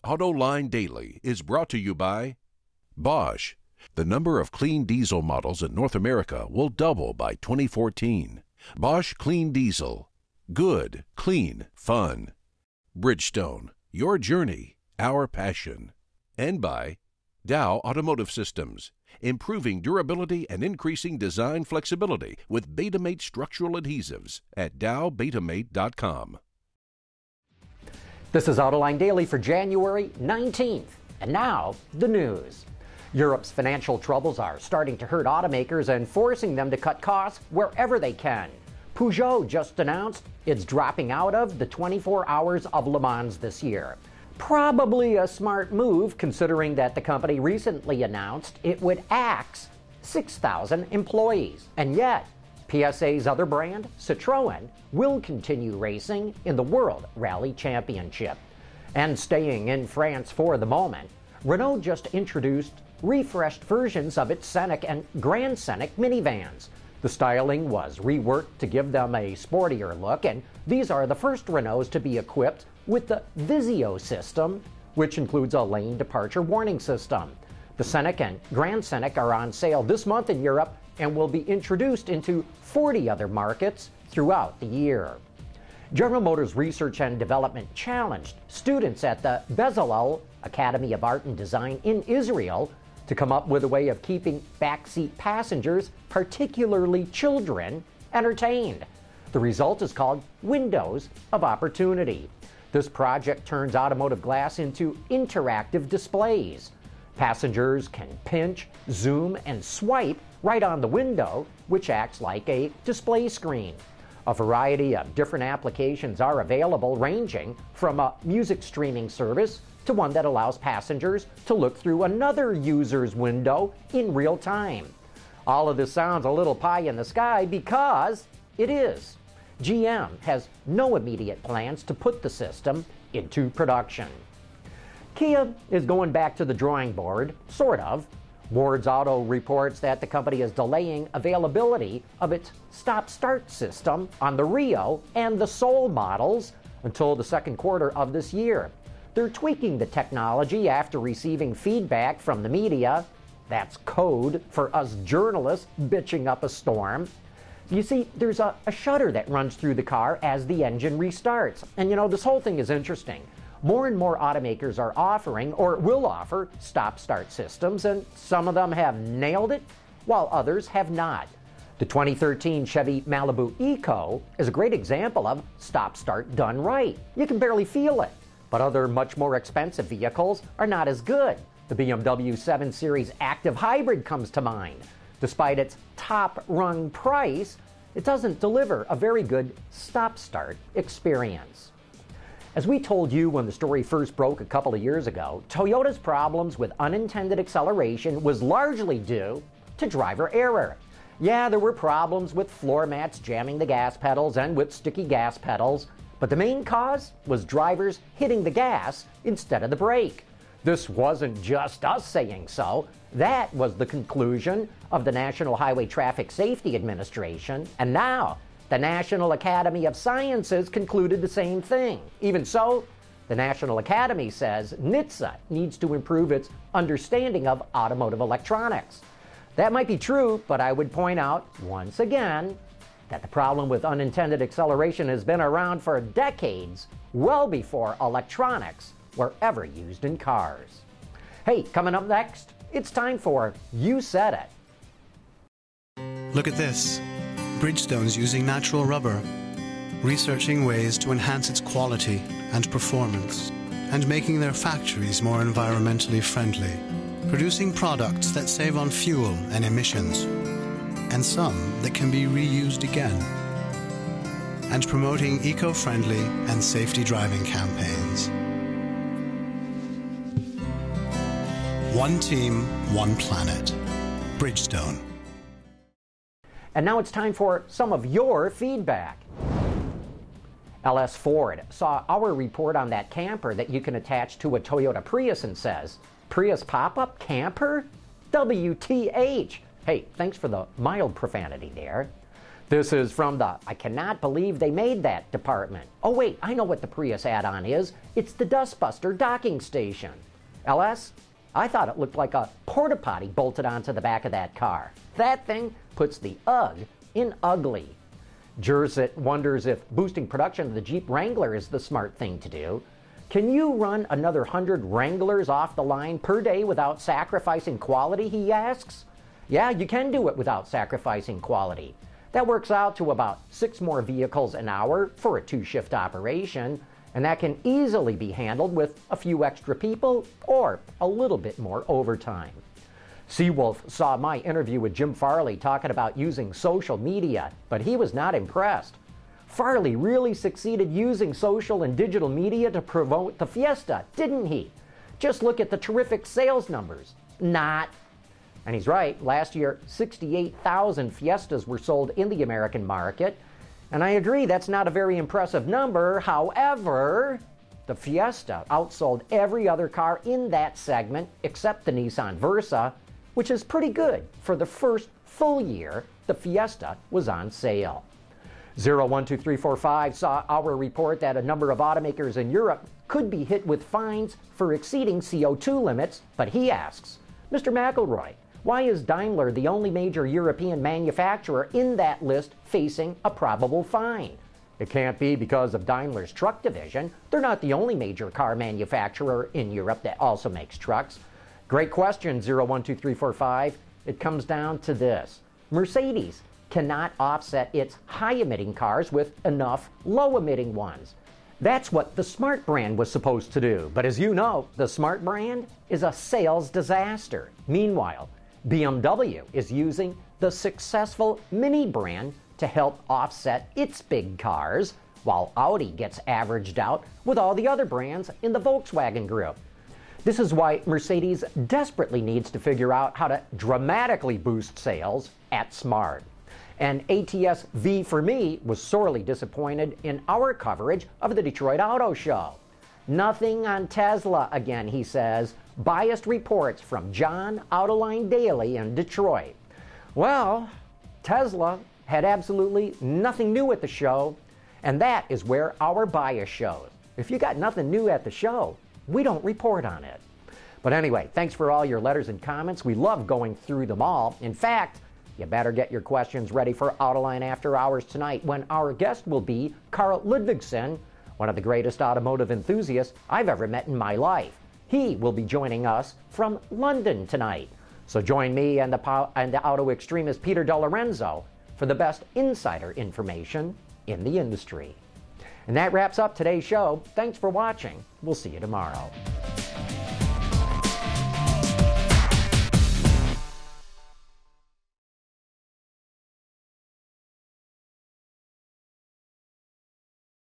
Autoline Daily is brought to you by Bosch. The number of clean diesel models in North America will double by 2014. Bosch Clean Diesel. Good, clean, fun. Bridgestone. Your journey, our passion. And by Dow Automotive Systems. Improving durability and increasing design flexibility with Betamate structural adhesives at dowbetamate.com. This is Autoline Daily for January 19th. And now, the news. Europe's financial troubles are starting to hurt automakers and forcing them to cut costs wherever they can. Peugeot just announced it's dropping out of the 24 Hours of Le Mans this year. Probably a smart move, considering that the company recently announced it would axe 6,000 employees. And yet, PSA's other brand, Citroën, will continue racing in the World Rally Championship. And staying in France for the moment, Renault just introduced refreshed versions of its Scenic and Grand Scenic minivans. The styling was reworked to give them a sportier look, and these are the first Renaults to be equipped with the Visio system, which includes a lane departure warning system. The Scenic and Grand Scenic are on sale this month in Europe and will be introduced into 40 other markets throughout the year. General Motors Research and Development challenged students at the Bezalel Academy of Art and Design in Israel to come up with a way of keeping backseat passengers, particularly children, entertained. The result is called Windows of Opportunity. This project turns automotive glass into interactive displays. Passengers can pinch, zoom, and swipe right on the window, which acts like a display screen. A variety of different applications are available, ranging from a music streaming service to one that allows passengers to look through another user's window in real time. All of this sounds a little pie in the sky because it is. GM has no immediate plans to put the system into production. Kia is going back to the drawing board, sort of. Ward's Auto reports that the company is delaying availability of its stop-start system on the Rio and the Soul models until the second quarter of this year. They're tweaking the technology after receiving feedback from the media. That's code for us journalists bitching up a storm. You see, there's a shutter that runs through the car as the engine restarts. And you know, this whole thing is interesting. More and more automakers are offering, or will offer, stop-start systems, and some of them have nailed it, while others have not. The 2013 Chevy Malibu Eco is a great example of stop-start done right. You can barely feel it. But other much more expensive vehicles are not as good. The BMW 7 Series Active Hybrid comes to mind. Despite its top-rung price, it doesn't deliver a very good stop-start experience. As we told you when the story first broke a couple of years ago, Toyota's problems with unintended acceleration was largely due to driver error. Yeah, there were problems with floor mats jamming the gas pedals and with sticky gas pedals, but the main cause was drivers hitting the gas instead of the brake. This wasn't just us saying so. That was the conclusion of the National Highway Traffic Safety Administration, and now the National Academy of Sciences concluded the same thing. Even so, the National Academy says NHTSA needs to improve its understanding of automotive electronics. That might be true, but I would point out, once again, that the problem with unintended acceleration has been around for decades, well before electronics were ever used in cars. Hey, coming up next, it's time for You Said It. Look at this. Bridgestone's using natural rubber, researching ways to enhance its quality and performance, and making their factories more environmentally friendly, producing products that save on fuel and emissions, and some that can be reused again, and promoting eco-friendly and safety driving campaigns. One team, one planet. Bridgestone. And now it's time for some of your feedback. LS Ford saw our report on that camper that you can attach to a Toyota Prius and says, Prius pop-up camper? WTH! Hey, thanks for the mild profanity there. This is from the I cannot believe they made that department. Oh wait, I know what the Prius add-on is. It's the Dustbuster docking station. LS, I thought it looked like a porta potty bolted onto the back of that car. That thing puts the UGG in ugly. Jerzit wonders if boosting production of the Jeep Wrangler is the smart thing to do. Can you run another 100 Wranglers off the line per day without sacrificing quality, he asks? Yeah, you can do it without sacrificing quality. That works out to about 6 more vehicles an hour for a 2-shift operation, and that can easily be handled with a few extra people or a little bit more overtime. Seawolf saw my interview with Jim Farley talking about using social media, but he was not impressed. Farley really succeeded using social and digital media to promote the Fiesta, didn't he? Just look at the terrific sales numbers. Not. And he's right. Last year, 68,000 Fiestas were sold in the American market. And I agree, that's not a very impressive number. However, the Fiesta outsold every other car in that segment except the Nissan Versa, which is pretty good. For the first full year, the Fiesta was on sale. 012345 saw our report that a number of automakers in Europe could be hit with fines for exceeding CO2 limits, but he asks, Mr. McElroy, why is Daimler the only major European manufacturer in that list facing a probable fine? It can't be because of Daimler's truck division. They're not the only major car manufacturer in Europe that also makes trucks. Great question, 012345. It comes down to this. Mercedes cannot offset its high-emitting cars with enough low-emitting ones. That's what the Smart brand was supposed to do. But as you know, the Smart brand is a sales disaster. Meanwhile, BMW is using the successful Mini brand to help offset its big cars, while Audi gets averaged out with all the other brands in the Volkswagen group. This is why Mercedes desperately needs to figure out how to dramatically boost sales at Smart. And ATS V for me was sorely disappointed in our coverage of the Detroit Auto Show. Nothing on Tesla again, he says. Biased reports from John Autoline Daily in Detroit. Well, Tesla had absolutely nothing new at the show, and that is where our bias shows. If you got nothing new at the show, we don't report on it. But anyway, thanks for all your letters and comments. We love going through them all. In fact, you better get your questions ready for Autoline After Hours tonight, when our guest will be Carl Ludvigsen, one of the greatest automotive enthusiasts I've ever met in my life. He will be joining us from London tonight. So join me and the auto extremist Peter DeLorenzo for the best insider information in the industry. And that wraps up today's show. Thanks for watching. We'll see you tomorrow.